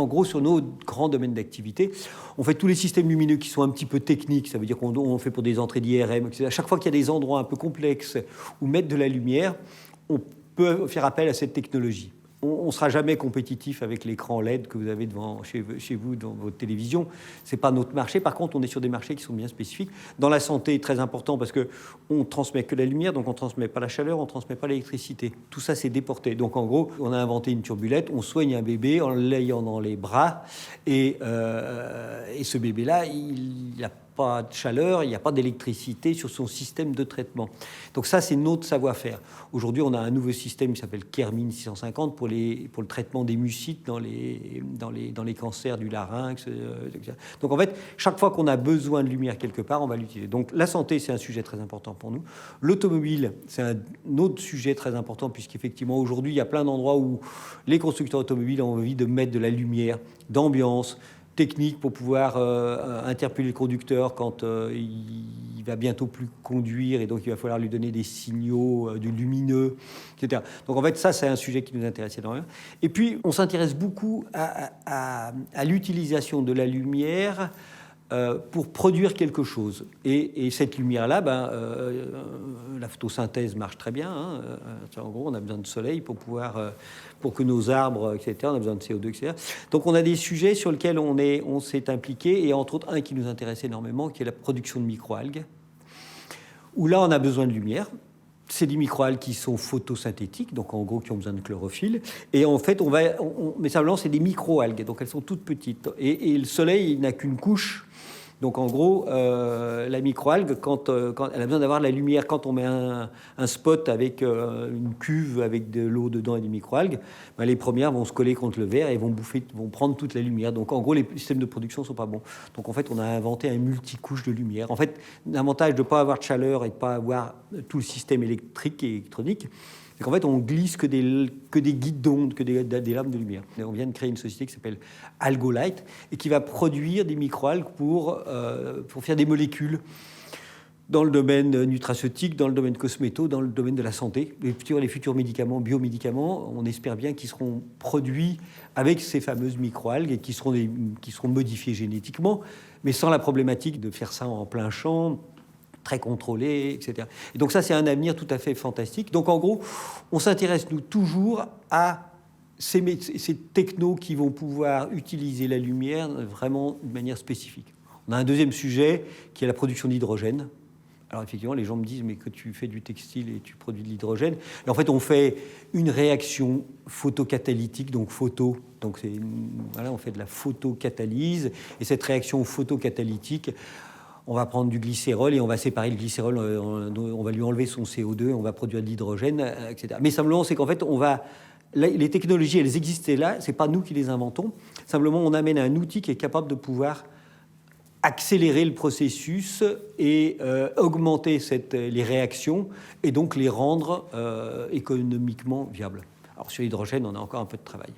en gros, sur nos grands domaines d'activité, on fait tous les systèmes lumineux qui sont un petit peu techniques. Ça veut dire qu'on fait pour des entrées d'IRM, etc. À chaque fois qu'il y a des endroits un peu complexes où mettre de la lumière, on peut faire appel à cette technologie. On ne sera jamais compétitif avec l'écran LED que vous avez chez vous dans votre télévision. Ce n'est pas notre marché. Par contre, on est sur des marchés qui sont bien spécifiques. Dans la santé, très important parce qu'on ne transmet que la lumière, donc on ne transmet pas la chaleur, on ne transmet pas l'électricité. Tout ça, c'est déporté. Donc en gros, on a inventé une turbulette, on soigne un bébé en l'ayant dans les bras. Et ce bébé-là, il n'a pas de chaleur, il n'y a pas d'électricité sur son système de traitement. Donc ça, c'est notre savoir-faire. Aujourd'hui, on a un nouveau système qui s'appelle Kermin 650 pour le traitement des mucites dans les cancers du larynx. Donc en fait, chaque fois qu'on a besoin de lumière quelque part, on va l'utiliser. Donc la santé, c'est un sujet très important pour nous. L'automobile, c'est un autre sujet très important puisqu'effectivement, aujourd'hui, il y a plein d'endroits où les constructeurs automobiles ont envie de mettre de la lumière, d'ambiance, technique pour pouvoir interpeller le conducteur quand il va bientôt plus conduire et donc il va falloir lui donner des signaux de lumineux, etc. Donc en fait, ça, c'est un sujet qui nous intéresse énormément. Et puis, on s'intéresse beaucoup à l'utilisation de la lumière pour produire quelque chose. Et cette lumière-là, la photosynthèse marche très bien. En gros, on a besoin de soleil pour que nos arbres, etc., on a besoin de CO2, etc. Donc on a des sujets sur lesquels on s'est impliqué, et entre autres un qui nous intéresse énormément, qui est la production de microalgues, où là on a besoin de lumière. C'est des microalgues qui sont photosynthétiques, donc en gros qui ont besoin de chlorophylle. Et en fait, mais simplement c'est des microalgues, donc elles sont toutes petites. Et le soleil, il n'a qu'une couche. Donc en gros, la microalgue, quand elle a besoin d'avoir de la lumière, quand on met un spot avec une cuve avec de l'eau dedans et des microalgues, les premières vont se coller contre le verre et vont prendre toute la lumière. Donc en gros, les systèmes de production ne sont pas bons. Donc en fait, on a inventé un multicouche de lumière. En fait, l'avantage de ne pas avoir de chaleur et de ne pas avoir tout le système électrique et électronique, c'est qu'en fait, on glisse que des guides d'onde, que des lames de lumière. Et on vient de créer une société qui s'appelle Algolight et qui va produire des microalgues pour faire des molécules dans le domaine nutraceutique, dans le domaine cosméto, dans le domaine de la santé. Les futurs médicaments, biomédicaments, on espère bien qu'ils seront produits avec ces fameuses microalgues et qui seront modifiées génétiquement, mais sans la problématique de faire ça en plein champ, très contrôlé, etc. Et donc ça, c'est un avenir tout à fait fantastique. Donc en gros, on s'intéresse, nous, toujours à ces technos qui vont pouvoir utiliser la lumière vraiment de manière spécifique. On a un deuxième sujet qui est la production d'hydrogène. Alors effectivement, les gens me disent, mais que tu fais du textile et tu produis de l'hydrogène. Et en fait, on fait une réaction photocatalytique, donc on fait de la photocatalyse. Et cette réaction photocatalytique, on va prendre du glycérol et on va séparer le glycérol, on va lui enlever son CO2, on va produire de l'hydrogène, etc. Mais simplement, c'est qu'en fait, les technologies, elles existaient là, c'est pas nous qui les inventons. Simplement, on amène un outil qui est capable de pouvoir accélérer le processus et augmenter les réactions et donc les rendre économiquement viables. Alors sur l'hydrogène, on a encore un peu de travail.